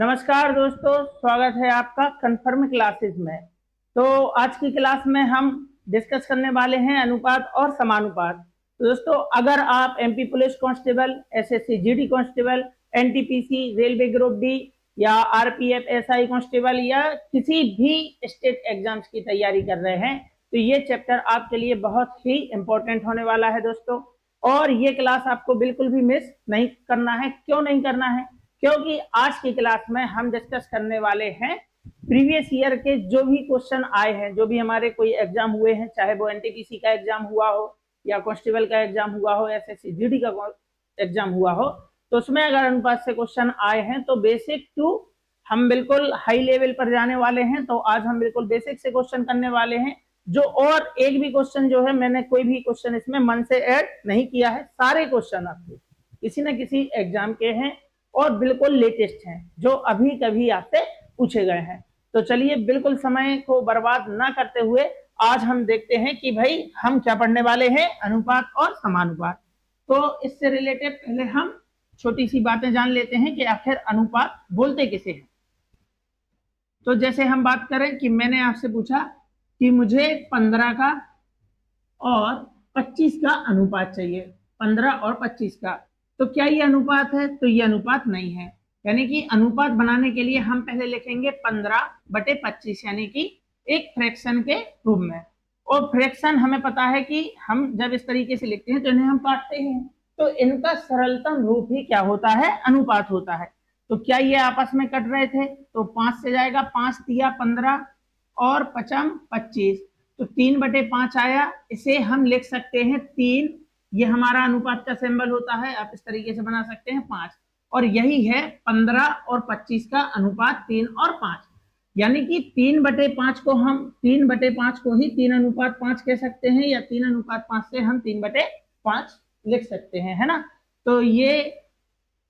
नमस्कार दोस्तों, स्वागत है आपका कन्फर्म क्लासेस में। तो आज की क्लास में हम डिस्कस करने वाले हैं अनुपात और समानुपात। तो दोस्तों, अगर आप MP police constable, SSC GD constable, NTPC, railway group D या आरपीएफ एसआई कांस्टेबल या किसी भी स्टेट एग्जाम्स की तैयारी कर रहे हैं तो ये चैप्टर आपके लिए बहुत ही इंपॉर्टेंट होने वाला है दोस्तों। और ये क्लास आपको बिल्कुल भी मिस नहीं करना है। क्यों नहीं करना है? क्योंकि आज की क्लास में हम डिस्कस करने वाले हैं प्रीवियस ईयर के जो भी क्वेश्चन आए हैं, जो भी हमारे कोई एग्जाम हुए हैं, चाहे वो एनटीपीसी का एग्जाम हुआ हो या कांस्टेबल का एग्जाम हुआ हो, एसएससी जीडी का एग्जाम हुआ हो, तो उसमें अगर अनुपात से क्वेश्चन आए हैं तो बेसिक टू हम बिल्कुल हाई लेवल पर जाने वाले हैं। तो आज हम बिल्कुल बेसिक से क्वेश्चन करने वाले हैं। जो और एक भी क्वेश्चन जो है, मैंने कोई भी क्वेश्चन इसमें मन से ऐड नहीं किया है। सारे क्वेश्चन आपके किसी न किसी एग्जाम के हैं और बिल्कुल लेटेस्ट हैं, जो अभी कभी आपसे पूछे गए हैं। तो चलिए, बिल्कुल समय को बर्बाद ना करते हुए आज हम देखते हैं कि भाई हम क्या पढ़ने वाले हैं, अनुपात और समानुपात। तो इससे रिलेटेड पहले हम छोटी सी बातें जान लेते हैं कि आखिर अनुपात बोलते किसे हैं। तो जैसे हम बात करें कि मैंने आपसे पूछा कि मुझे 15 का और 25 का अनुपात चाहिए, 15 और 25 का, तो क्या ये अनुपात है? तो ये अनुपात नहीं है। यानी कि अनुपात बनाने के लिए हम पहले लिखेंगे 15/25, यानी कि एक फ्रैक्शन के रूप में। और फ्रैक्शन हमें पता है कि हम जब इस तरीके से लिखते हैं तो इन्हें हम काटते हैं, तो इनका सरलतम रूप ही क्या होता है? अनुपात होता है। तो क्या ये आपस में कट रहे थे? तो 5 से जाएगा, 5 दिया 15 और 5 25, तो 3/5 आया। इसे हम लिख सकते हैं 3, ये हमारा अनुपात का सिंबल होता है। आप इस तरीके से बना सकते हैं 5, और यही है 15 और 25 का अनुपात, 3 और 5। यानी कि 3/5 को हम 3/5 को ही 3:5 कह सकते हैं, या 3:5 से हम 3/5 लिख सकते हैं, है ना। तो ये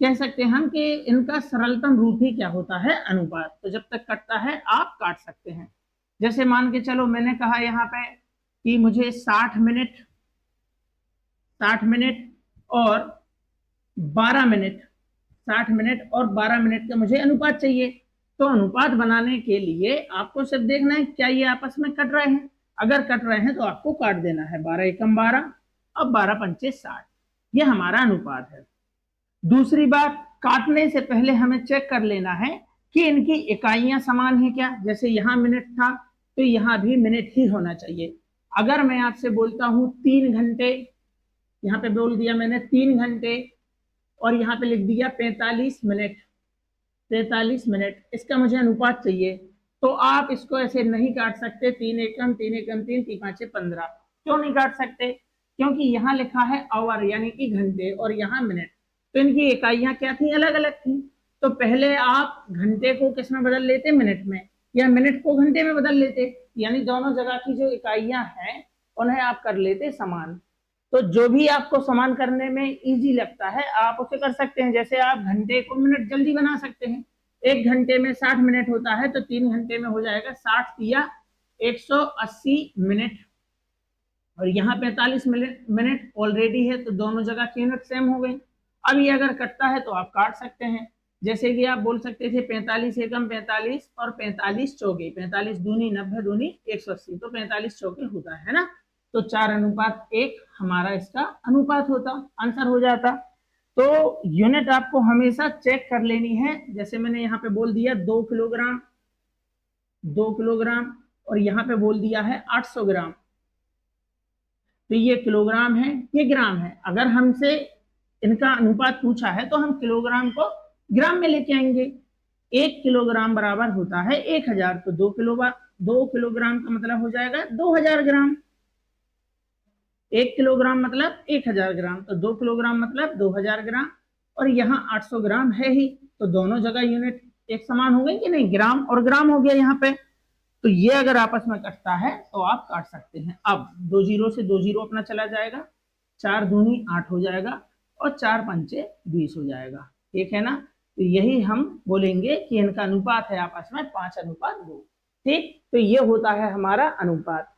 कह सकते हैं हम कि इनका सरलतम रूप ही क्या होता है? अनुपात। तो जब तक कटता है आप काट सकते हैं। जैसे मान के चलो, मैंने कहा यहाँ पे कि मुझे 60 मिनट और 12 मिनट, 60 मिनट और 12 मिनट का मुझे अनुपात चाहिए। तो अनुपात बनाने के लिए आपको सिर्फ देखना है क्या ये आपस में कट रहे हैं। अगर कट रहे हैं तो आपको काट देना है। 12 एकम 12 और 12 पंचे 60, ये हमारा अनुपात है। दूसरी बात, काटने से पहले हमें चेक कर लेना है कि इनकी इकाइयां समान है क्या। जैसे यहाँ मिनट था तो यहाँ भी मिनट ही होना चाहिए। अगर मैं आपसे बोलता हूं 3 घंटे, यहाँ पे बोल दिया मैंने 3 घंटे और यहाँ पे लिख दिया 45 मिनट, 43 मिनट, इसका मुझे अनुपात चाहिए। तो आप इसको ऐसे नहीं काट सकते 3 एकम 3 एकम 3, 3 5 15। क्यों नहीं काट सकते? क्योंकि यहाँ लिखा है आवर यानी कि घंटे और यहाँ मिनट, तो इनकी इकाइयां क्या थी? अलग अलग थी। तो पहले आप घंटे को किस में बदल लेते? मिनट में, या मिनट को घंटे में बदल लेते। यानी दोनों जगह की जो इकाइयां हैं उन्हें आप कर लेते समान। तो जो भी आपको समान करने में इजी लगता है आप उसे कर सकते हैं। जैसे आप घंटे को मिनट जल्दी बना सकते हैं। 1 घंटे में 60 मिनट होता है, तो 3 घंटे में हो जाएगा 60 दिया 180 मिनट, और यहाँ 45 मिनट ऑलरेडी है, तो दोनों जगह की यूनिट सेम हो गई। अब ये अगर कटता है तो आप काट सकते हैं। जैसे कि आप बोल सकते थे 45 एकम 45 और 45 चौके, 45 दूनी 90 दूनी 180, तो 45 चौके होता है ना। तो 4:1 हमारा इसका अनुपात होता, आंसर हो जाता। तो यूनिट आपको हमेशा चेक कर लेनी है। जैसे मैंने यहाँ पे बोल दिया 2 किलोग्राम, 2 किलोग्राम, और यहाँ पे बोल दिया है 800 ग्राम, तो ये किलोग्राम है, ये ग्राम है। अगर हमसे इनका अनुपात पूछा है तो हम किलोग्राम को ग्राम में लेके आएंगे। 1 किलोग्राम बराबर होता है 1000, तो 2 किलोग्राम का मतलब हो जाएगा 2000 ग्राम। 1 किलोग्राम मतलब 1000 ग्राम, तो 2 किलोग्राम मतलब 2000 ग्राम, और यहाँ 800 ग्राम है ही, तो दोनों जगह यूनिट एक समान हो गई कि नहीं? ग्राम और ग्राम हो गया यहाँ पे। तो ये अगर आपस में कटता है तो आप काट सकते हैं। अब 2 जीरो से 2 जीरो अपना चला जाएगा, 4 दूनी 8 हो जाएगा, और 4 पंचे 20 हो जाएगा, ठीक है ना। तो यही हम बोलेंगे कि इनका अनुपात है आपस में 5:2, ठीक। तो ये होता है हमारा अनुपात।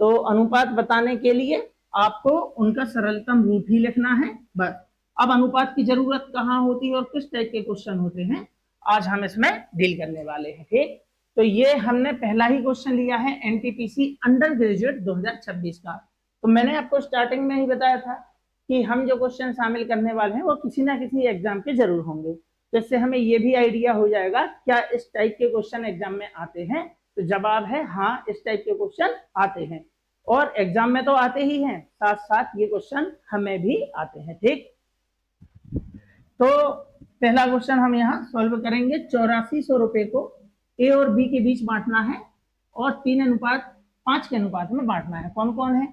तो अनुपात बताने के लिए आपको उनका सरलतम रूप ही लिखना है, बस। अब अनुपात की जरूरत कहाँ होती है और किस टाइप के क्वेश्चन होते हैं, आज हम इसमें डील करने वाले हैं। ठीक, तो ये हमने पहला ही क्वेश्चन लिया है एनटीपीसी अंडर ग्रेजुएट 2026 का। तो मैंने आपको स्टार्टिंग में ही बताया था कि हम जो क्वेश्चन शामिल करने वाले हैं वो किसी ना किसी एग्जाम के जरूर होंगे, तो इससे हमें ये भी आइडिया हो जाएगा क्या इस टाइप के क्वेश्चन एग्जाम में आते हैं। तो जवाब है हाँ, इस टाइप के क्वेश्चन आते हैं, और एग्जाम में तो आते ही हैं, साथ साथ ये क्वेश्चन हमें भी आते हैं। ठीक, तो पहला क्वेश्चन हम यहाँ सॉल्व करेंगे। 8400 रुपए को ए और बी के बीच बांटना है और 3:5 के अनुपात में बांटना है। कौन कौन है?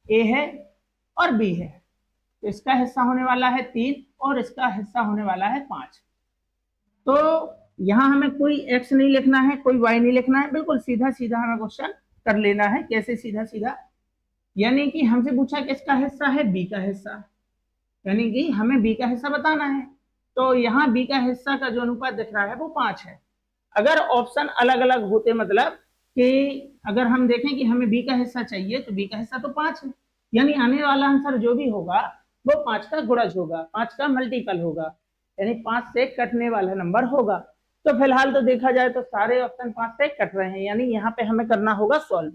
ए है और बी है। तो इसका हिस्सा होने वाला है 3 और इसका हिस्सा होने वाला है 5। तो यहाँ हमें कोई एक्स नहीं लिखना है, कोई वाई नहीं लिखना है, बिल्कुल सीधा सीधा हमें क्वेश्चन कर लेना है। कैसे सीधा सीधा? यानी कि हमसे पूछा किसका हिस्सा है? बी का हिस्सा, यानी कि हमें बी का हिस्सा बताना है। तो यहाँ बी का हिस्सा का जो अनुपात दिख रहा है वो 5 है। अगर ऑप्शन अलग अलग होते, मतलब कि अगर हम देखें कि हमें बी का हिस्सा चाहिए तो बी का हिस्सा तो 5 है, यानी आने वाला आंसर जो भी होगा वो 5 का गुणज होगा, 5 का मल्टीपल होगा, यानी 5 से कटने वाला नंबर होगा। तो फिलहाल तो देखा जाए तो सारे ऑप्शन 5 से कट रहे हैं, यानी यहाँ पे हमें करना होगा सॉल्व।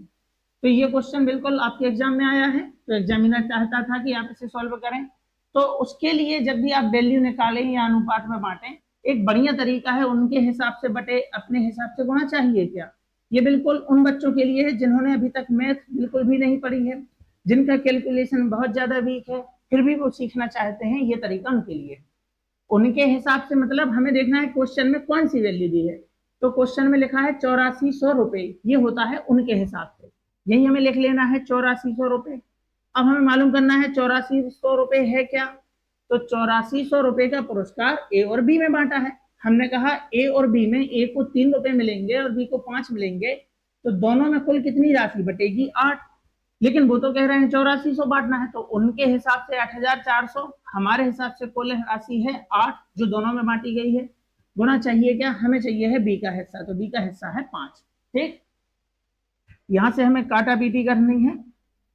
तो ये क्वेश्चन बिल्कुल आपके एग्जाम में आया है, तो एग्जामिनर चाहता था कि आप इसे सॉल्व करें। तो उसके लिए जब भी आप वैल्यू निकालें या अनुपात में बांटें, एक बढ़िया तरीका है उनके हिसाब से बटे अपने हिसाब से गुणा चाहिए क्या। ये बिल्कुल उन बच्चों के लिए है जिन्होंने अभी तक मैथ बिल्कुल भी नहीं पढ़ी है, जिनका कैलकुलेशन बहुत ज्यादा वीक है, फिर भी वो सीखना चाहते हैं, ये तरीका उनके लिए। उनके हिसाब से मतलब हमें देखना है क्वेश्चन में कौन सी वैल्यू दी है। तो क्वेश्चन में लिखा है 8400 रुपए, ये होता है उनके हिसाब से, यही हमें लिख लेना है 8400 रुपए। अब हमें मालूम करना है 8400 रुपए है क्या। तो 8400 रुपए का पुरस्कार ए और बी में बांटा है। हमने कहा ए और बी में ए को 3 रुपए मिलेंगे और बी को 5 मिलेंगे, तो दोनों में कुल कितनी राशि बटेगी? 8। लेकिन वो तो कह रहे हैं 8400 बांटना है, तो उनके हिसाब से 8400, हमारे हिसाब से कुल राशि है 8 जो दोनों में बांटी गई है। गुणा चाहिए क्या? हमें चाहिए है बी का हिस्सा, तो बी का हिस्सा है 5। ठीक, यहां से हमें काटा पीटी करनी है।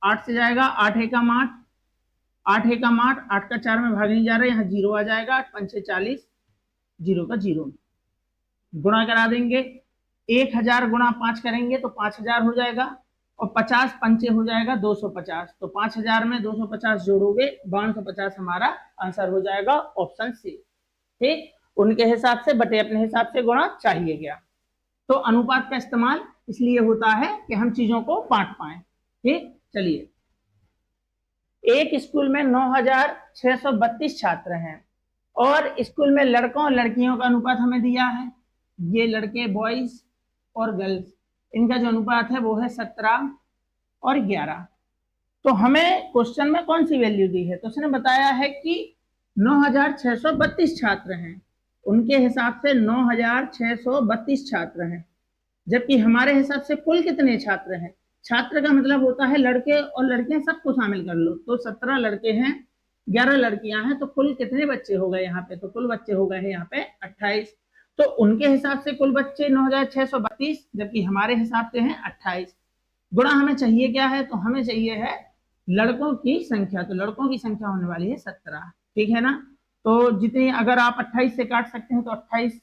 8 से जाएगा 8 एकम 8, 8 एकम 8, 8 का 4 में भाग नहीं जा रहा है, यहाँ 0 आ जाएगा, 8 पंचे 40, 0 का 0, गुणा करा देंगे। 1000 गुणा 5 करेंगे तो 5000 हो जाएगा, और 50 पंचे हो जाएगा 250, तो 5000 में 250 जोड़ोगे 5250 हमारा आंसर हो जाएगा, ऑप्शन सी। ठीक, उनके हिसाब से बटे अपने हिसाब से गुणा चाहिए क्या। तो अनुपात का इस्तेमाल इसलिए होता है कि हम चीजों को बांट पाए। ठीक, चलिए, एक स्कूल में 9632 छात्र हैं और स्कूल में लड़कों और लड़कियों का अनुपात हमें दिया है। ये लड़के बॉयज और गर्ल्स, इनका जो अनुपात है वो है 17 और 11। तो हमें क्वेश्चन में कौन सी वैल्यू दी है? तो उसने बताया है कि 9632 छात्र हैं, उनके हिसाब से 9632 छात्र हैं, जबकि हमारे हिसाब से कुल कितने छात्र हैं। छात्र का मतलब होता है लड़के और लड़कियां सबको शामिल कर लो, तो 17 लड़के हैं, 11 लड़कियां हैं, तो कुल कितने बच्चे हो गए यहाँ पे? तो कुल बच्चे हो गए हैं यहाँ पे 28। तो उनके हिसाब से कुल बच्चे 9632, जबकि हमारे हिसाब से हैं 28। गुणा हमें चाहिए क्या है? तो हमें चाहिए है लड़कों की संख्या, तो लड़कों की संख्या होने वाली है 17। ठीक है ना। तो जितनी, अगर आप 28 से काट सकते हैं तो 28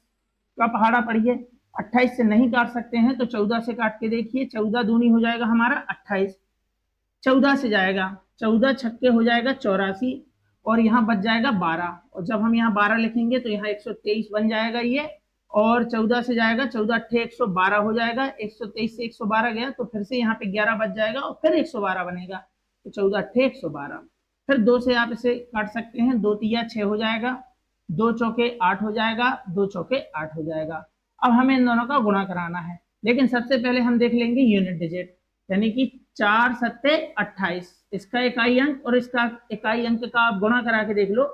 का पहाड़ा पढ़िए, 28 से नहीं काट सकते हैं तो 14 से काट के देखिए, 14 दूनी हो जाएगा हमारा 28, 14 से जाएगा 14 छक्के हो जाएगा 84, और यहाँ बच जाएगा 12, और जब हम यहाँ 12 लिखेंगे तो यहाँ 123 बन जाएगा ये, और 14 से जाएगा 14 अट्ठे 112 हो जाएगा, 123 से 112 गया तो फिर से यहाँ पे 11 बच जाएगा और फिर 112 बनेगा, तो 14 अट्ठे 112। फिर 2 से आप इसे काट सकते हैं, 2 तिया 6 हो जाएगा, 2 चौके 8 हो जाएगा, 2 चौके 8 हो जाएगा। अब हमें इन दोनों का गुणा कराना है, लेकिन सबसे पहले हम देख लेंगे यूनिट डिजिट, यानी कि 4 सत्ते 28, इसका इकाई अंक और इसका इकाई अंक का आप गुणा करा के देख लो,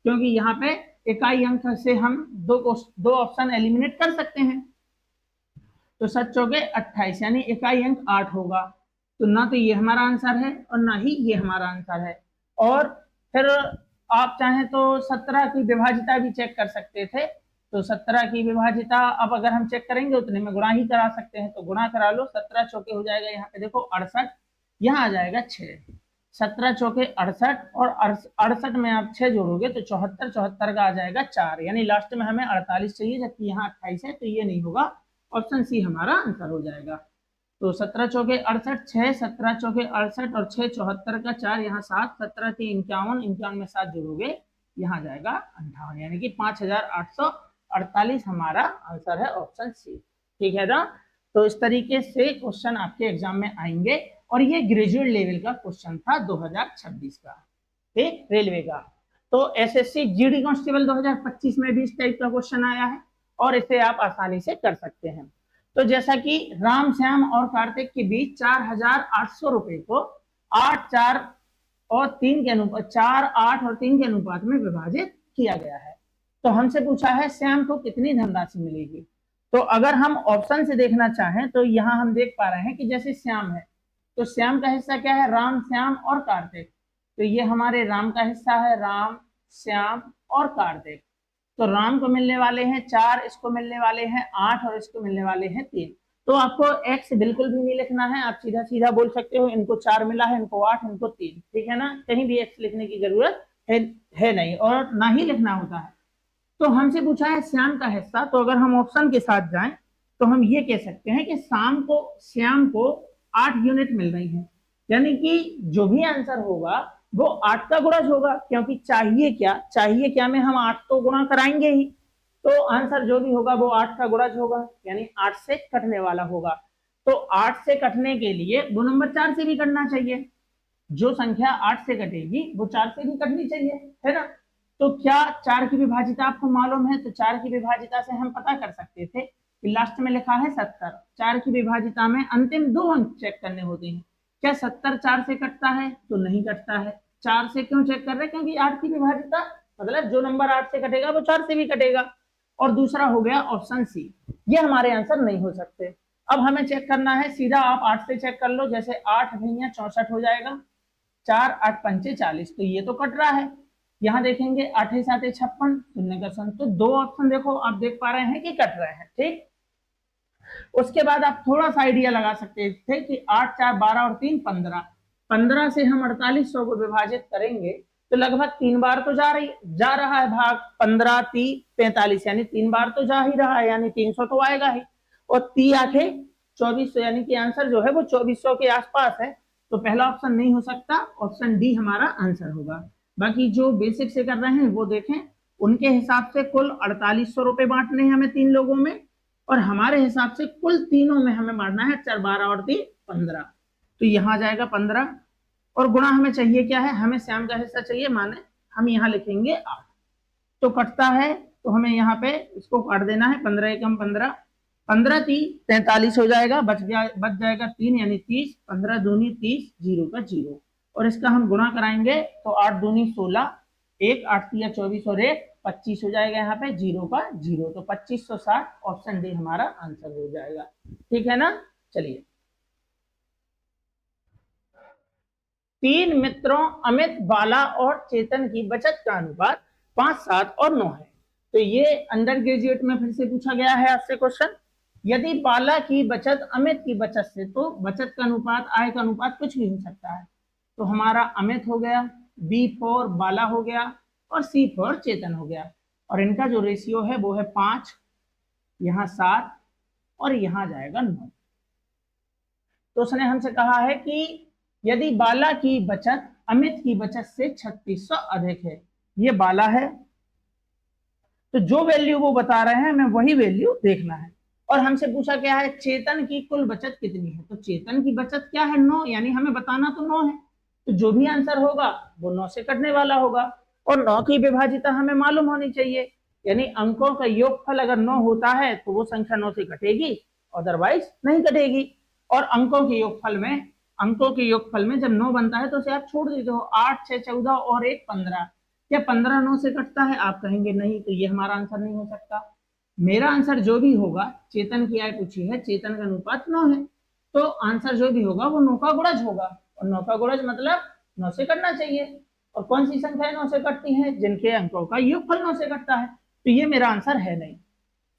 क्योंकि यहाँ पे इकाई अंक से हम दो ऑप्शन एलिमिनेट कर सकते हैं। तो 7 चौके 28, यानी इकाई अंक 8 होगा, तो ना तो ये हमारा आंसर है और ना ही ये हमारा आंसर है। और फिर आप चाहें तो 17 की विभाजिता भी चेक कर सकते थे, तो 17 की विभाजिता अब अगर हम चेक करेंगे उतने में गुणा ही करा सकते हैं, तो गुणा करा लो, 17 चौके हो जाएगा यहाँ पे देखो 68, यहाँ आ जाएगा 6। 17 चौके 68 और 68 में आप 6 जोड़ोगे तो 74, 74 का आ जाएगा 4, यानी लास्ट में हमें 48 चाहिए, जबकि यहाँ 28 है, तो ये नहीं होगा, ऑप्शन सी हमारा आंसर हो जाएगा। तो 17 चौके 68, 6 17 चौके 68 और 6 74 का 4, यहाँ 7, 17 3 51, 51 में 7 जोड़ोगे यहाँ जाएगा 58, यानी कि 5848 हमारा आंसर है, ऑप्शन सी। ठीक है ना। तो इस तरीके से क्वेश्चन आपके एग्जाम में आएंगे, और ये ग्रेजुएट लेवल का क्वेश्चन था 2026 का, ठीक, रेलवे का। तो एसएससी जीडी कांस्टेबल 2025 में भी इस टाइप का क्वेश्चन आया है, और इसे आप आसानी से कर सकते हैं। तो जैसा कि राम श्याम और कार्तिक के बीच 4800 रुपए को 8 4 और 3 के अनुपात 4 8 और 3 के अनुपात में विभाजित किया गया है। तो हमसे पूछा है श्याम को कितनी धनराशि मिलेगी। तो अगर हम ऑप्शन से देखना चाहें तो यहाँ हम देख पा रहे हैं कि जैसे श्याम है, तो श्याम का हिस्सा क्या है, राम श्याम और कार्तिक। तो ये हमारे राम का हिस्सा है, राम श्याम और कार्तिक। तो राम को मिलने वाले हैं 4, इसको मिलने वाले हैं 8 और इसको मिलने वाले हैं 3। तो आपको एक्स बिल्कुल भी नहीं लिखना है, आप सीधा सीधा बोल सकते हो इनको 4 मिला है, इनको 8, इनको 3, ठीक है ना। कहीं भी एक्स लिखने की जरूरत है नहीं, और ना ही लिखना होता है। तो हमसे पूछा है श्याम का हिस्सा, तो अगर हम ऑप्शन के साथ जाएं तो हम ये कह सकते हैं कि श्याम को 8 यूनिट मिल रही है, यानी कि जो भी आंसर होगा वो 8 का गुणज होगा, क्योंकि चाहिए क्या में हम 8 तो गुणा कराएंगे ही, तो आंसर जो भी होगा वो 8 का गुणज होगा, यानी 8 से कटने वाला होगा। तो 8 से कटने के लिए वो नंबर 4 से भी कटना चाहिए, जो संख्या 8 से कटेगी वो 4 से भी कटनी चाहिए, है ना। तो क्या 4 की विभाजिता आपको मालूम है, तो 4 की विभाजिता से हम पता कर सकते थे कि लास्ट में लिखा है 70, 4 की विभाजिता में अंतिम 2 अंक चेक करने होते हैं। क्या 70 4 से कटता है, तो नहीं कटता है। 4 से क्यों चेक कर रहे हैं, क्योंकि 8 की विभाजिता मतलब जो नंबर 8 से कटेगा वो 4 से भी कटेगा। और दूसरा हो गया ऑप्शन सी, ये हमारे आंसर नहीं हो सकते। अब हमें चेक करना है, सीधा आप 8 से चेक कर लो, जैसे 8 भैया 64 हो जाएगा, 4 8 पंचे 40, तो ये तो कट रहा है। यहाँ देखेंगे 8 7 56, शून्य का शून्य, तो 2 ऑप्शन देखो आप देख पा रहे हैं कि कट रहे हैं, ठीक। उसके बाद आप थोड़ा सा आइडिया लगा सकते थे कि 8 4 12 और 3 15, 15 से हम 4800 को विभाजित करेंगे तो लगभग 3 बार तो जा रहा है भाग, 15 30 45, यानी 3 बार तो जा ही रहा है, यानी 300 तो आएगा ही। और 3 8 2400, यानी कि आंसर जो है वो 2400 के आसपास है। तो पहला ऑप्शन नहीं हो सकता, ऑप्शन डी हमारा आंसर होगा। बाकी जो बेसिक से कर रहे हैं वो देखें, उनके हिसाब से कुल 4800 रुपए बांटने हैं हमें 3 लोगों में, और हमारे हिसाब से कुल तीनों में हमें मारना है 4 12 और 3 15, तो यहाँ जाएगा 15। और गुणा हमें चाहिए क्या है, हमें श्याम का हिस्सा चाहिए, माने हम यहाँ लिखेंगे 8, तो कटता है तो हमें यहाँ पे इसको काट देना है, 15 एकम 15, 15 3 43 हो जाएगा, बच जाएगा 3 यानी 30, 15 दूनी 30, 0 का 0, और इसका हम गुणा कराएंगे तो 8 दूनी 16, 1 8 3 24 और 1 25 हो जाएगा, यहाँ पे 0 का 0, तो 2560, ऑप्शन डी हमारा आंसर हो जाएगा, ठीक है ना। चलिए, 3 मित्रों अमित बाला और चेतन की बचत का अनुपात 5 7 और 9 है। तो ये अंडर ग्रेजुएट में फिर से पूछा गया है आपसे क्वेश्चन, यदि बाला की बचत अमित की बचत से, तो बचत का अनुपात आय का अनुपात कुछ भी हो सकता है, तो हमारा अमित हो गया, बी फॉर बाला हो गया, और सी फॉर चेतन हो गया, और इनका जो रेशियो है वो है 5, यहाँ 7 और यहाँ जाएगा 9। तो उसने हमसे कहा है कि यदि बाला की बचत अमित की बचत से 3600 अधिक है, ये बाला है, तो जो वैल्यू वो बता रहे हैं हमें वही वैल्यू देखना है। और हमसे पूछा क्या है, चेतन की कुल बचत कितनी है, तो चेतन की बचत क्या है 9, यानी हमें बताना तो 9 है, तो जो भी आंसर होगा वो 9 से कटने वाला होगा, और 9 की विभाजिता हमें मालूम होनी चाहिए, यानी अंकों का योगफल अगर 9 होता है तो वो संख्या 9 से कटेगी, अदरवाइज नहीं कटेगी। और अंकों के योगफल में जब 9 बनता है तो उसे आप छोड़ देते हो, 8 6 14 और 1 15, क्या 15 9 से कटता है, आप कहेंगे नहीं, तो ये हमारा आंसर नहीं हो सकता। मेरा आंसर जो भी होगा, चेतन की आय पूछी है, चेतन का अनुपात 9 है, तो आंसर जो भी होगा वो 9 का गुणज होगा, और 9 का गुणज मतलब 9 से कटना चाहिए। और कौन सी संख्याएं 9 से कटती हैं, जिनके अंकों का योगफल 9 से कटता है, तो ये मेरा आंसर है नहीं।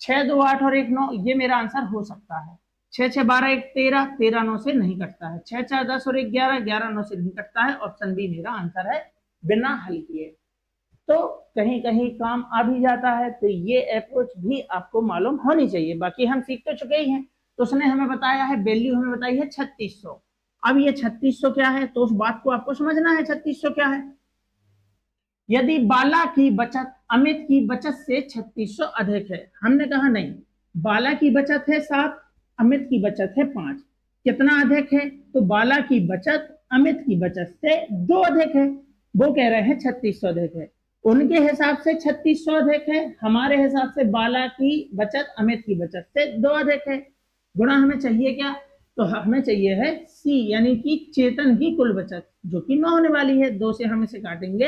6 2 8 और 1 9, ये मेरा आंसर हो सकता है, 6 6 12 1 13, 13 9 से नहीं कटता है। 6 4 10 और 1 11, 11 9 से नहीं कटता है। ऑप्शन बी मेरा आंसर है, बिना हल किए। तो कहीं कहीं काम आ भी जाता है, तो ये अप्रोच भी आपको मालूम होनी चाहिए। बाकी हम सीख तो चुके ही हैं। तो उसने हमें बताया है, वैल्यू हमें बताई है 3600। अब ये 3600 क्या है, तो उस बात को आपको समझना है 3600 क्या है। यदि बाला की बचत अमित की बचत से 3600 अधिक है, हमने कहा नहीं, बाला की बचत है 7, अमित की बचत है 5, कितना अधिक है, तो बाला की बचत अमित की बचत से 2 अधिक है। वो कह रहे हैं 3600 अधिक है। उनके हिसाब से 3600 अधिक है, हमारे हिसाब से बाला की बचत अमित की बचत से 2 अधिक है। गुणा हमें चाहिए क्या, तो हमें चाहिए है सी, यानी कि चेतन की कुल बचत, जो कि 9 होने वाली है। 2 से हम इसे काटेंगे,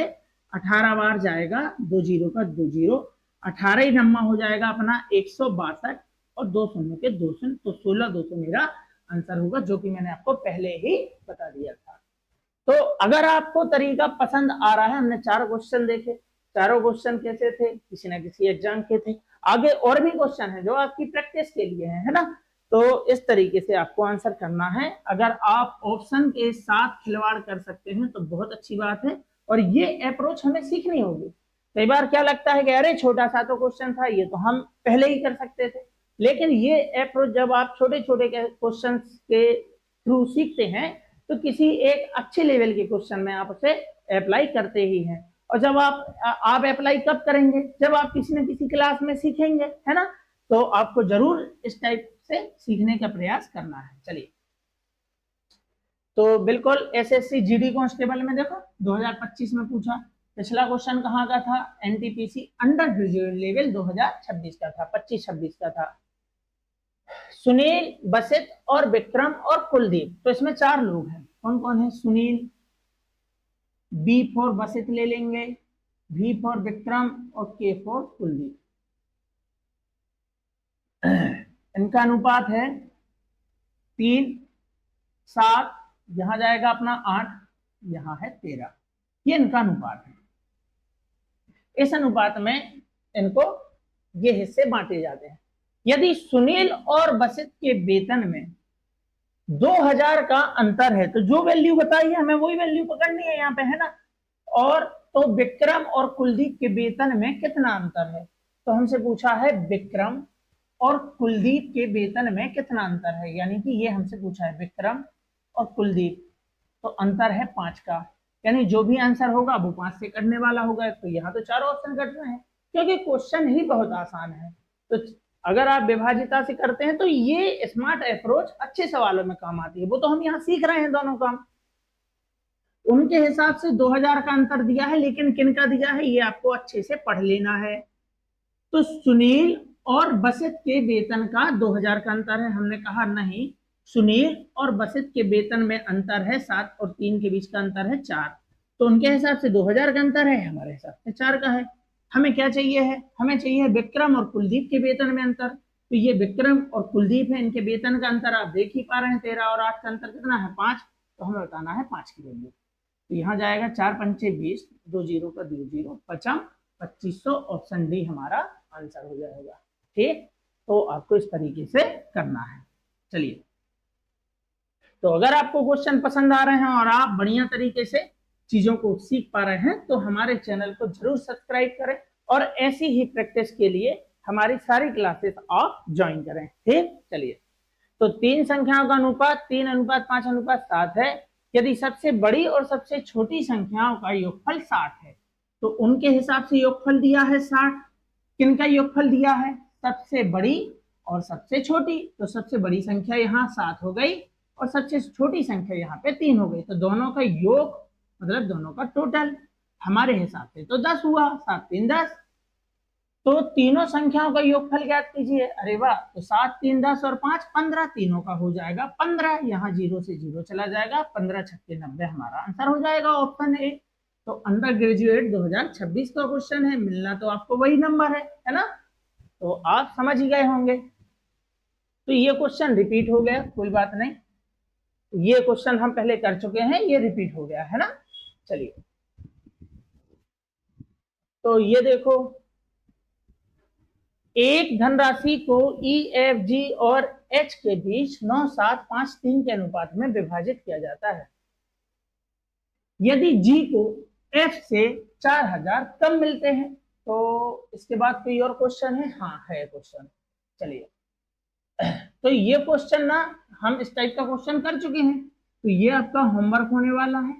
18 बार जाएगा, 2 जीरो का 2 जीरो, 18 ही नम्मा हो जाएगा अपना 162, और 2 शून्य के 2 शून्य, तो 16,200 मेरा आंसर होगा, जो कि मैंने आपको पहले ही बता दिया था। तो अगर आपको तरीका पसंद आ रहा है, हमने 4 क्वेश्चन देखे, चारों क्वेश्चन कैसे थे, किसी ना किसी एग्जाम के थे। आगे और भी क्वेश्चन है जो आपकी प्रैक्टिस के लिए है ना। तो इस तरीके से आपको आंसर करना है। अगर आप ऑप्शन के साथ खिलवाड़ कर सकते हैं तो बहुत अच्छी बात है, और ये अप्रोच हमें सीखनी होगी। कई बार क्या लगता है कि अरे छोटा सा तो क्वेश्चन था, ये तो हम पहले ही कर सकते थे। लेकिन ये अप्रोच जब आप छोटे छोटे क्वेश्चन के थ्रू सीखते हैं, तो किसी एक अच्छे लेवल के क्वेश्चन में आप उसे अप्लाई करते ही हैं। और जब आप अप्लाई कब करेंगे, जब आप किसी न किसी क्लास में सीखेंगे, है ना। तो आपको जरूर इस टाइप से सीखने का प्रयास करना है। चलिए, तो बिल्कुल एसएससी जीडी कांस्टेबल में देखो 2025 में पूछा, पिछला क्वेश्चन कहाँ का था, एनटीपीसी अंडर ग्रेजुएट लेवल 2026 का था, 25-26 का था। सुनील, बसित और विक्रम और कुलदीप, तो इसमें 4 लोग हैं। कौन कौन है, सुनील, बी फॉर बसित ले लेंगे, वी फॉर विक्रम और के फॉर कुलदीप। इनका अनुपात है 3-7, यहां जाएगा अपना 8, यहां है 13। ये इनका अनुपात है। इस अनुपात में इनको ये हिस्से बांटे जाते हैं। यदि सुनील और बसित के वेतन में 2000 का अंतर है, तो जो वैल्यू बताई है हमें वही वैल्यू पकड़नी है यहाँ पे, है ना। और तो विक्रम और कुलदीप के वेतन में कितना अंतर है, तो हमसे पूछा है विक्रम और कुलदीप के वेतन में कितना अंतर है, यानी कि ये हमसे पूछा है विक्रम और कुलदीप, तो अंतर है 5 का। यानी जो भी आंसर होगा वो 5 से कटने वाला होगा। तो यहाँ तो 4 ऑप्शन कट रहे हैं, क्योंकि क्वेश्चन ही बहुत आसान है। तो अगर आप विभाजिता से करते हैं तो ये स्मार्ट अप्रोच अच्छे सवालों में काम आती है। वो तो हम यहाँ सीख रहे हैं दोनों काम। उनके हिसाब से 2000 का अंतर दिया है, लेकिन किन का दिया है ये आपको अच्छे से पढ़ लेना है। तो सुनील और बसित के वेतन का 2000 का अंतर है, हमने कहा नहीं, सुनील और बसित के वेतन में अंतर है 7 और 3 के बीच का अंतर है 4। तो उनके हिसाब से 2000 का अंतर है, हमारे हिसाब से 4 का है। हमें क्या चाहिए है, हमें चाहिए विक्रम और कुलदीप के वेतन में अंतर। तो ये विक्रम और कुलदीप है, इनके वेतन का अंतर आप देख ही पा रहे हैं, 13 और 8 का अंतर कितना है, 5। तो हमें बताना है 5 की वैल्यू। तो यहाँ जाएगा 4 पंचे 20, 2 जीरो का 2 जीरो, 2500, ऑप्शन डी हमारा आंसर हो जाएगा। ठीक, तो आपको इस तरीके से करना है। चलिए, तो अगर आपको क्वेश्चन पसंद आ रहे हैं और आप बढ़िया तरीके से चीजों को सीख पा रहे हैं, तो हमारे चैनल को जरूर सब्सक्राइब करें, और ऐसी ही प्रैक्टिस के लिए हमारी सारी क्लासेस आप ज्वाइन करें। ठीक, चलिए, तो 3 संख्याओं का अनुपात 3:5:7 है। यदि सबसे बड़ी और सबसे छोटी संख्याओं का योगफल 60 है, तो उनके हिसाब से योगफल दिया है 60। किनका योगफल दिया है, सबसे बड़ी और सबसे छोटी। तो सबसे बड़ी संख्या यहाँ 7 हो गई, और सबसे छोटी संख्या यहाँ पे 3 हो गई। तो दोनों का योग मतलब दोनों का टोटल हमारे हिसाब से तो 10 हुआ, 7 3 10। तो तीनों संख्याओं का योगफल ज्ञात कीजिए। अरे वाह, तो 7 3 10 और 5 15, तीनों का हो जाएगा 15। यहाँ 0 से 0 चला जाएगा, 15 छक्के 90 हमारा आंसर हो जाएगा, ऑप्शन ए। तो अंडर ग्रेजुएट 2026 का क्वेश्चन है, मिलना तो आपको वही नंबर है ना। तो आप समझ ही गए होंगे। तो ये क्वेश्चन रिपीट हो गया, कोई बात नहीं, ये क्वेश्चन हम पहले कर चुके हैं, ये रिपीट हो गया है ना। चलिए, तो ये देखो, एक धनराशि को ई, एफ, जी और एच के बीच 9, 7, 5, 3 के अनुपात में विभाजित किया जाता है। यदि जी को एफ से 4000 कम मिलते हैं, तो इसके बाद कोई और क्वेश्चन है? हाँ है क्वेश्चन। चलिए, तो ये क्वेश्चन ना हम इस टाइप का क्वेश्चन कर चुके हैं, तो ये आपका होमवर्क होने वाला है।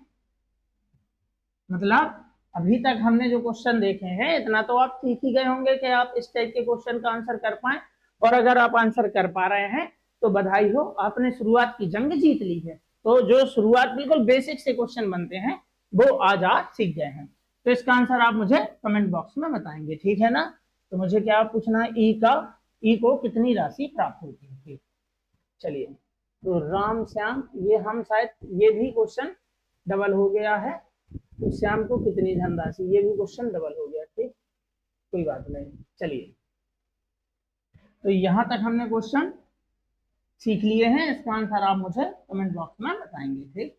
मतलब अभी तक हमने जो क्वेश्चन देखे हैं, इतना तो आप सीख ही गए होंगे कि आप इस टाइप के क्वेश्चन का आंसर कर पाए। और अगर आप आंसर कर पा रहे हैं तो बधाई हो, आपने शुरुआत की जंग जीत ली है। तो जो शुरुआत बिल्कुल बेसिक से क्वेश्चन बनते हैं वो आज आप सीख गए हैं। तो इसका आंसर आप मुझे कमेंट बॉक्स में बताएंगे, ठीक है ना? तो मुझे क्या पूछना है, ई को कितनी राशि प्राप्त होती है? ठीक, चलिए, तो राम श्याम, ये हम शायद ये भी क्वेश्चन डबल हो गया है। तो श्याम को कितनी धनराशि, ये भी क्वेश्चन डबल हो गया। ठीक, कोई बात नहीं। चलिए, तो यहां तक हमने क्वेश्चन सीख लिए हैं। इसका आंसर आप मुझे कमेंट बॉक्स में बताएंगे। ठीक,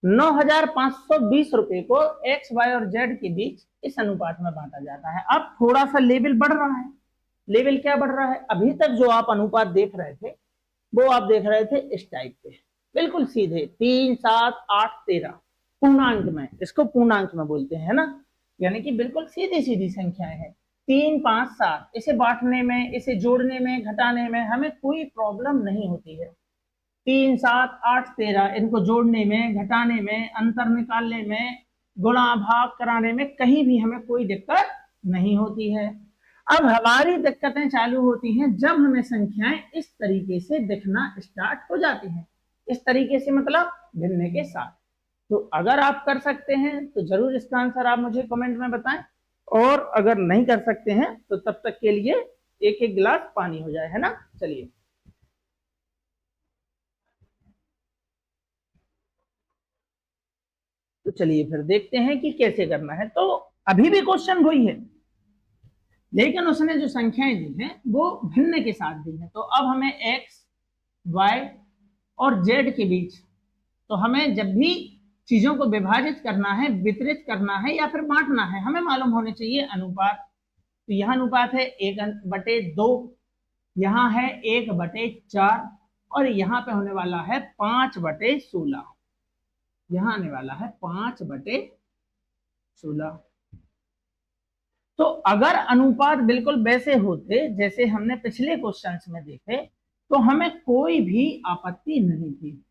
9520 रुपए को एक्स, वाई और जेड के बीच इस अनुपात में बांटा जाता है। अब थोड़ा सा लेवल बढ़ रहा है। लेवल क्या बढ़ रहा है? अभी तक जो आप अनुपात देख रहे थे वो आप देख रहे थे इस टाइप के, बिल्कुल सीधे 3, 7, 8, 13 पूर्णांक में। इसको पूर्णांक में बोलते हैं ना, यानी कि बिल्कुल सीधी सीधी संख्याएं हैं। 3, 5, 7, इसे बांटने में, इसे जोड़ने में, घटाने में हमें कोई प्रॉब्लम नहीं होती है। 3, 7, 8, 13 इनको जोड़ने में, घटाने में, अंतर निकालने में, गुणा भाग कराने में कहीं भी हमें कोई दिक्कत नहीं होती है। अब हमारी दिक्कतें चालू होती हैं जब हमें संख्याएं इस तरीके से दिखना स्टार्ट हो जाती हैं। इस तरीके से मतलब भिन्न के साथ। तो अगर आप कर सकते हैं तो जरूर इसका आंसर आप मुझे कमेंट में बताएं, और अगर नहीं कर सकते हैं तो तब तक के लिए एक एक गिलास पानी हो जाए, है ना? चलिए, तो चलिए फिर देखते हैं कि कैसे करना है। तो अभी भी क्वेश्चन वही है, लेकिन उसने जो संख्याएं दी हैं वो भिन्न के साथ दी हैं। तो अब हमें एक्स, वाई और जेड के बीच, तो हमें जब भी चीजों को विभाजित करना है, वितरित करना है या फिर बांटना है, हमें मालूम होने चाहिए अनुपात। तो यह अनुपात है 1/2, यहाँ है 1/4, और यहाँ पे होने वाला है 5/16। यहाँ आने वाला है 5/16। तो अगर अनुपात बिल्कुल वैसे होते जैसे हमने पिछले क्वेश्चंस में देखे तो हमें कोई भी आपत्ति नहीं थी।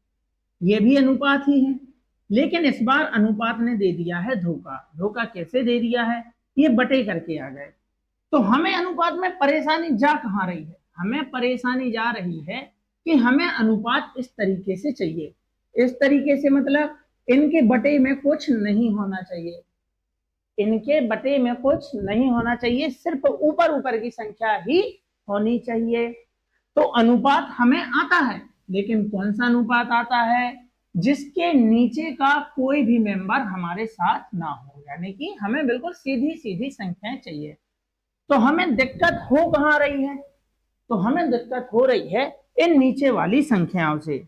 ये भी अनुपात ही है, लेकिन इस बार अनुपात ने दे दिया है धोखा। धोखा कैसे दे दिया है? ये बटे करके आ गए। तो हमें अनुपात में परेशानी जा कहाँ रही है? हमें परेशानी जा रही है कि हमें अनुपात इस तरीके से चाहिए। इस तरीके से मतलब इनके बटे में कुछ नहीं होना चाहिए, इनके बटे में कुछ नहीं होना चाहिए, सिर्फ ऊपर ऊपर की संख्या ही होनी चाहिए। तो अनुपात हमें आता है, लेकिन कौन सा अनुपात आता है? जिसके नीचे का कोई भी मेंबर हमारे साथ ना हो, यानी कि हमें बिल्कुल सीधी सीधी संख्याएं चाहिए। तो हमें दिक्कत हो कहाँ रही है? तो हमें दिक्कत हो रही है इन नीचे वाली संख्याओं से,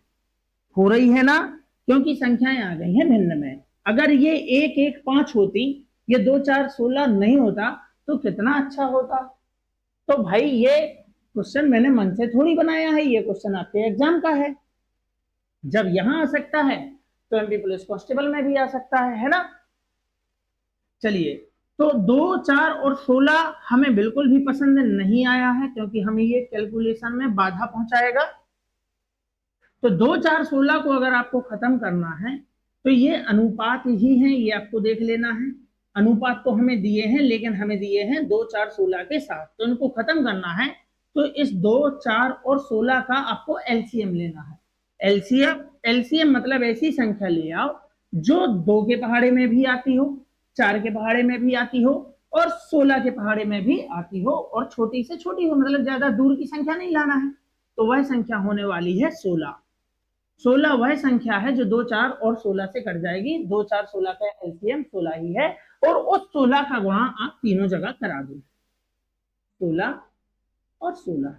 हो रही है ना, क्योंकि संख्याएं आ गई हैं भिन्न में। अगर ये 1, 1, 5 होती, ये 2, 4, 16 नहीं होता तो कितना अच्छा होता। तो भाई ये क्वेश्चन मैंने मन से थोड़ी बनाया है, ये क्वेश्चन आपके एग्जाम का है। जब यहां आ सकता है तो एमपी पुलिस कांस्टेबल में भी आ सकता है ना? चलिए, तो 2, 4 और 16 हमें बिल्कुल भी पसंद नहीं आया है, क्योंकि हमें ये कैलकुलेशन में बाधा पहुंचाएगा। तो 2, 4, 16 को अगर आपको खत्म करना है तो ये अनुपात ही है, ये आपको देख लेना है। अनुपात तो हमें दिए हैं, लेकिन हमें दिए हैं 2, 4, 16 के साथ, तो इनको खत्म करना है। तो इस 2, 4 और 16 का आपको एलसीएम लेना है। एलसीएम, एलसीएम मतलब ऐसी संख्या ले आओ जो 2 के पहाड़े में भी आती हो, 4 के पहाड़े में भी आती हो और 16 के पहाड़े में भी आती हो, और छोटी से छोटी हो, मतलब ज्यादा दूर की संख्या नहीं लाना है। तो वह संख्या होने वाली है 16। 16 वह संख्या है जो 2, 4 और 16 से कट जाएगी। 2, 4, 16 का एलसीएम 16 ही है, और उस 16 का गुणा आप तीनों जगह करा दो, 16 और 16।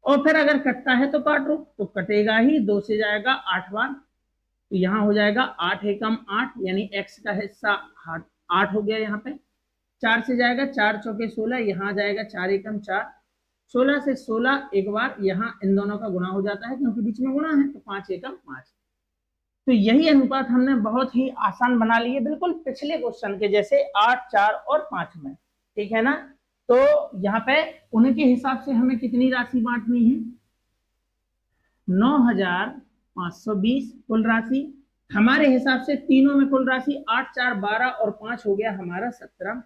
और फिर अगर कटता है तो काटो, तो कटेगा ही, 2 से जाएगा 8 बार, तो यहाँ हो जाएगा 8 एकम 8, यानी एक्स का हिस्सा 8 हो गया यहाँ पे। 4 से जाएगा, 4 चौके 16, यहाँ आ जाएगा 4 एकम 4, 16 से 16 एक बार यहाँ इन दोनों का गुणा हो जाता है क्योंकि बीच में गुणा है, तो 5 एकम 5। तो यही अनुपात हमने बहुत ही आसान बना लिए, बिल्कुल पिछले क्वेश्चन के जैसे 8, 4 और 5 में, ठीक है ना। तो यहाँ पे उनके हिसाब से हमें कितनी राशि बांटनी है, 9520 कुल राशि। हमारे हिसाब से तीनों में कुल राशि 8, 4, 12 और 5 हो गया हमारा 17।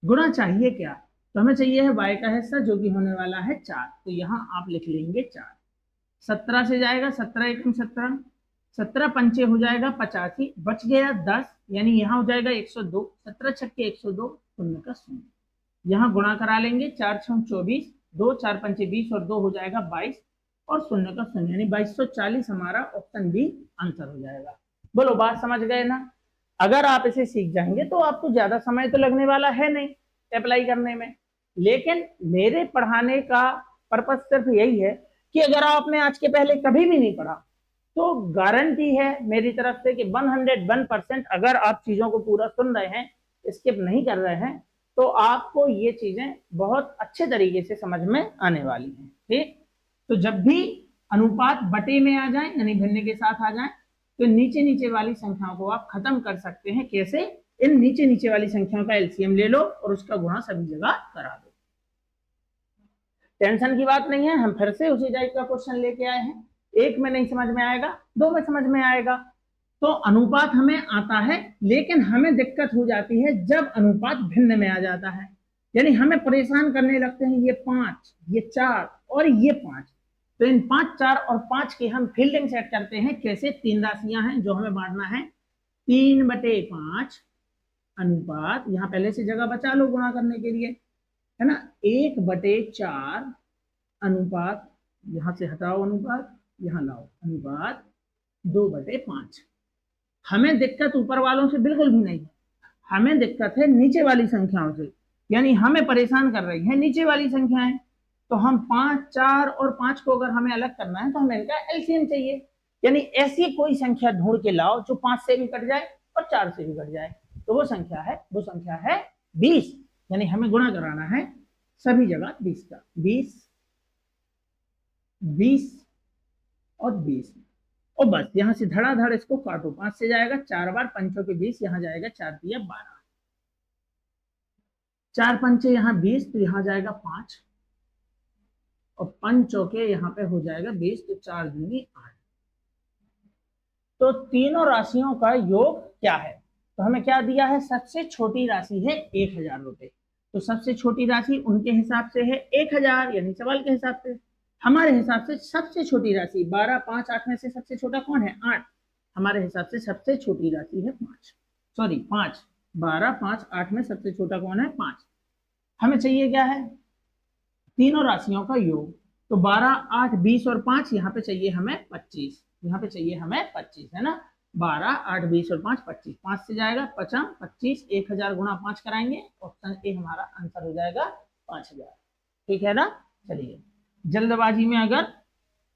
गुणा चाहिए क्या, तो हमें चाहिए है y का हिस्सा जो कि होने वाला है 4, तो यहाँ आप लिख लेंगे 4। 17 से जाएगा, 17 एकम 17, 17 पंचे हो जाएगा 85, बच गया 10, यानी यहाँ हो जाएगा 102, 17 छक्के 102, शून्य का शून्य। यहाँ गुणा करा लेंगे, 4 छः 24, 2 4 पंचे 20 और 2 हो जाएगा 22 और शून्य का शून्य, यानी 2240 हमारा ऑप्शन बी आंसर हो जाएगा। बोलो बात समझ गए ना। अगर आप इसे सीख जाएंगे तो आपको ज्यादा समय तो लगने वाला है नहीं अप्लाई करने में, लेकिन मेरे पढ़ाने का पर्पस सिर्फ यही है कि अगर आपने आज के पहले कभी भी नहीं पढ़ा तो गारंटी है मेरी तरफ से कि 101% अगर आप चीजों को पूरा सुन रहे हैं, स्किप नहीं कर रहे हैं, तो आपको ये चीजें बहुत अच्छे तरीके से समझ में आने वाली हैं। ठीक, तो जब भी अनुपात बटे में आ जाए यानी भिन्न के साथ आ जाए तो नीचे नीचे वाली संख्याओं को आप खत्म कर सकते हैं। कैसे, इन नीचे नीचे वाली संख्याओं का एलसीएम ले लो और उसका गुणा सभी जगह करा दो। टेंशन की बात नहीं है, हम फिर से उसी टाइप का क्वेश्चन लेके आए हैं। एक में नहीं समझ में आएगा, दो में समझ में आएगा। तो अनुपात हमें आता है, लेकिन हमें दिक्कत हो जाती है जब अनुपात भिन्न में आ जाता है, यानी हमें परेशान करने लगते हैं ये 5, ये 4 और ये 5। तो इन 5, 4 और 5 की हम फील्डिंग सेट करते हैं। कैसे, 3 राशियां हैं जो हमें बांटना है, 3/5 अनुपात, यहाँ पहले से जगह बचा लो गुणा करने के लिए, है ना, 1/4 अनुपात, यहां से हटाओ अनुपात, यहां लाओ अनुपात 2/5। हमें दिक्कत ऊपर वालों से बिल्कुल भी नहीं है, हमें दिक्कत है नीचे वाली संख्याओं से, यानी हमें परेशान कर रही है नीचे वाली संख्याएं। तो हम 5, 4 और 5 को अगर हमें अलग करना है तो हमें इनका एलसीएम चाहिए, यानी ऐसी कोई संख्या ढूंढ के लाओ जो 5 से भी कट जाए और 4 से भी कट जाए। तो वो संख्या है 20, यानी हमें गुणा कराना है सभी जगह 20 का, 20, 20 और 20, और बस यहां से धड़ाधड़ इसको काटो। 5 से जाएगा 4 बार, 5 के 20, यहां जाएगा 4 दिया 12, 4 पंचे यहाँ 20, तो यहां जाएगा 5 और 5 चौके यहाँ पे हो जाएगा 20, तो 4 दूनी 8। तो तीनों राशियों का योग क्या है, तो हमें क्या दिया है, सबसे छोटी राशि है 1000 रुपए। तो सबसे छोटी राशि उनके हिसाब से है 1000, यानी सवाल के हिसाब से। हमारे हिसाब से सबसे छोटी राशि 12, 5, 8 में से सबसे छोटा कौन है, 8। हमारे हिसाब से सबसे छोटी राशि है 5, सॉरी 5, 12, 5, 8 में सबसे छोटा कौन है, 5। हमें चाहिए क्या है, तीनों राशियों का योग। तो 12, 8, 20 और 5, यहाँ पे चाहिए हमें 25, यहाँ पे चाहिए हमें 25, है ना। 12, 8, 20 और 5, 25, 5 से जाएगा 50, 25, 1000 गुणा 5 कराएंगे, ऑप्शन ए हमारा आंसर हो जाएगा 5000। ठीक है ना। चलिए, जल्दबाजी में अगर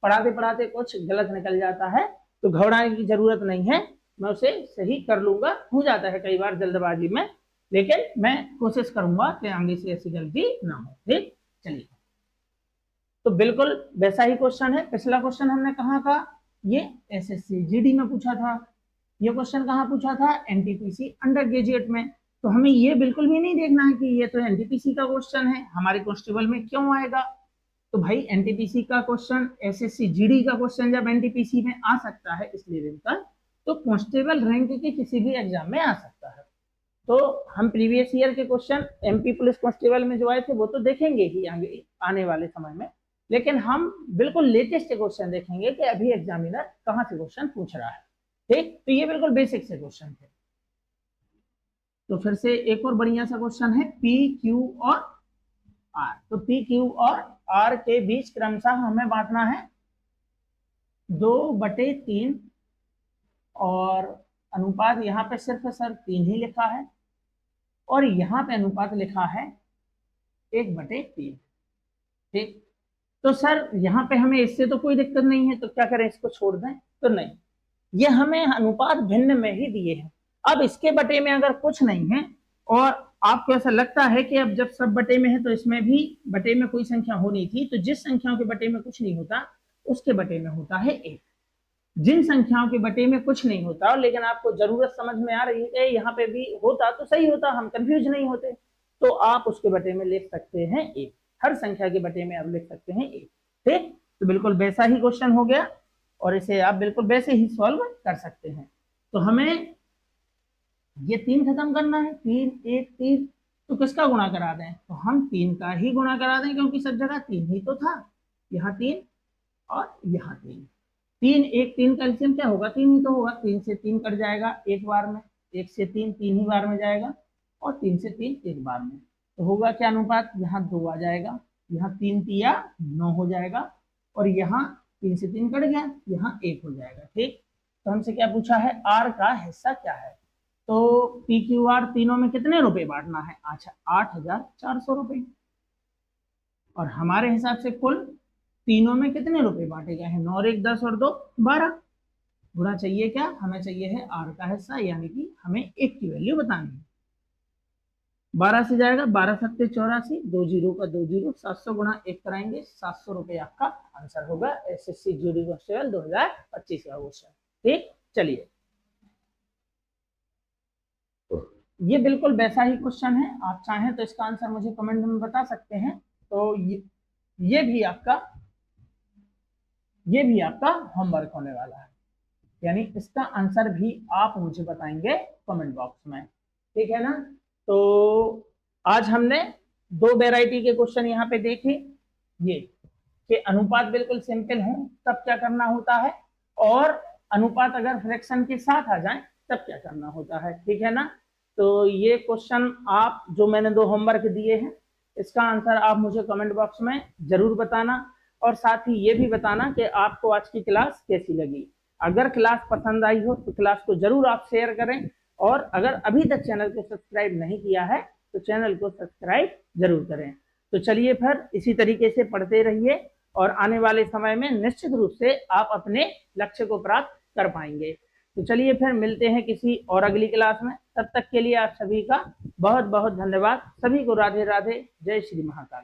पढ़ाते पढ़ाते कुछ गलत निकल जाता है तो घबराने की जरूरत नहीं है, मैं उसे सही कर लूंगा। हो जाता है कई बार जल्दबाजी में, लेकिन मैं कोशिश करूंगा कि आगे से ऐसी गलती ना हो। ठीक, चलिए, तो बिल्कुल वैसा ही क्वेश्चन है। पिछला क्वेश्चन हमने कहाँ का, ये एसएससी जीडी में पूछा था। ये क्वेश्चन कहाँ पूछा था, एनटीपीसी अंडर ग्रेजुएट में। तो हमें ये बिल्कुल भी नहीं देखना है कि ये तो एनटीपीसी का क्वेश्चन है, हमारे कांस्टेबल में क्यों आएगा। तो भाई एनटीपीसी का क्वेश्चन, एसएससी जीडी का क्वेश्चन जब एनटीपीसी में आ सकता है इस लेवल का, तो कांस्टेबल रैंक के किसी भी एग्जाम में आ सकता है। तो हम प्रीवियस ईयर के क्वेश्चन एमपी पुलिस कांस्टेबल में जो आए थे वो तो देखेंगे ही आगे आने वाले समय में, लेकिन हम बिल्कुल लेटेस्ट क्वेश्चन देखेंगे कि अभी एग्जामिनर कहाँ से क्वेश्चन पूछ रहा है। ठीक, तो ये बिल्कुल बेसिक से क्वेश्चन थे। तो फिर से एक और बढ़िया सा क्वेश्चन है, पी क्यू और आर। तो पी क्यू और आर के बीच क्रमशः हमें बांटना है 2/3, और अनुपात यहाँ पे सिर्फ सर 3 ही लिखा है, और यहाँ पे अनुपात लिखा है 1/3। ठीक, तो सर यहाँ पे हमें इससे तो कोई दिक्कत नहीं है, तो क्या करें, इसको छोड़ दें, तो नहीं, ये हमें अनुपात भिन्न में ही दिए हैं। अब इसके बटे में अगर कुछ नहीं है और आपको ऐसा लगता है कि अब जब सब बटे में है तो इसमें भी बटे में कोई संख्या होनी थी, तो जिस संख्याओं के बटे में कुछ नहीं होता उसके बटे में होता है 1। जिन संख्याओं के बटे में कुछ नहीं होता लेकिन आपको जरूरत समझ में आ रही है यहाँ पे भी होता तो सही होता, हम कंफ्यूज नहीं होते, तो आप उसके बटे में लिख सकते हैं 1। हर संख्या के बटे में आप लिख सकते हैं 1। ठीक, तो बिल्कुल वैसा ही क्वेश्चन हो गया और इसे आप बिल्कुल वैसे ही सॉल्व कर सकते हैं। तो हमें ये 3 खत्म करना है, 3 1 3, तो किसका गुणा करा दें, तो हम 3 का ही गुणा करा दें क्योंकि सब जगह 3 ही तो था, यहाँ 3 और यहाँ 3। 3 1 3 का एलसीएम क्या होगा, 3 ही तो होगा, 3 से 3 कट जाएगा एक बार में, 1 से 3 3 ही बार में जाएगा और 3 से 3 एक बार में, तो होगा क्या अनुपात, यहाँ 2 आ जाएगा, यहाँ 3 तिया 9 हो जाएगा और यहाँ 3 से 3 कट गया, यहाँ 1 हो जाएगा। ठीक, तो हमसे क्या पूछा है, आर का हिस्सा क्या है, तो पी क्यू आर तीनों में कितने रुपए बांटना है, अच्छा 8,400 रुपए, और हमारे हिसाब से कुल तीनों में कितने रुपए बांटे गए हैं, 9 और 1 10 और 2 12। गुना चाहिए क्या, हमें चाहिए है आर का हिस्सा, यानी कि हमें 1 की वैल्यू बतानी है। 12 से जाएगा, 12 सत्ते 84, 2 जीरो का 2 जीरो, 700 गुना 1 कराएंगे, 700 रुपए आपका आंसर होगा एसएससी जीडी कांस्टेबल 2025 का क्वेश्चन। ठीक, चलिए ये बिल्कुल वैसा ही क्वेश्चन है, आप चाहें तो इसका आंसर मुझे कमेंट में बता सकते हैं। तो ये भी आपका होमवर्क होने वाला है, यानी इसका आंसर भी आप मुझे बताएंगे कमेंट बॉक्स में, ठीक है ना। तो आज हमने 2 वैरायटी के क्वेश्चन यहाँ पे देखे, ये कि अनुपात बिल्कुल सिंपल है तब क्या करना होता है, और अनुपात अगर फ्रैक्शन के साथ आ जाए तब क्या करना होता है, ठीक है ना। तो ये क्वेश्चन आप जो मैंने 2 होमवर्क दिए हैं इसका आंसर आप मुझे कमेंट बॉक्स में जरूर बताना, और साथ ही ये भी बताना कि आपको आज की क्लास कैसी लगी। अगर क्लास पसंद आई हो तो क्लास को जरूर आप शेयर करें, और अगर अभी तक चैनल को सब्सक्राइब नहीं किया है तो चैनल को सब्सक्राइब जरूर करें। तो चलिए फिर इसी तरीके से पढ़ते रहिए और आने वाले समय में निश्चित रूप से आप अपने लक्ष्य को प्राप्त कर पाएंगे। तो चलिए फिर मिलते हैं किसी और अगली क्लास में, तब तक के लिए आप सभी का बहुत बहुत धन्यवाद। सभी को राधे राधे, जय श्री महाकाल।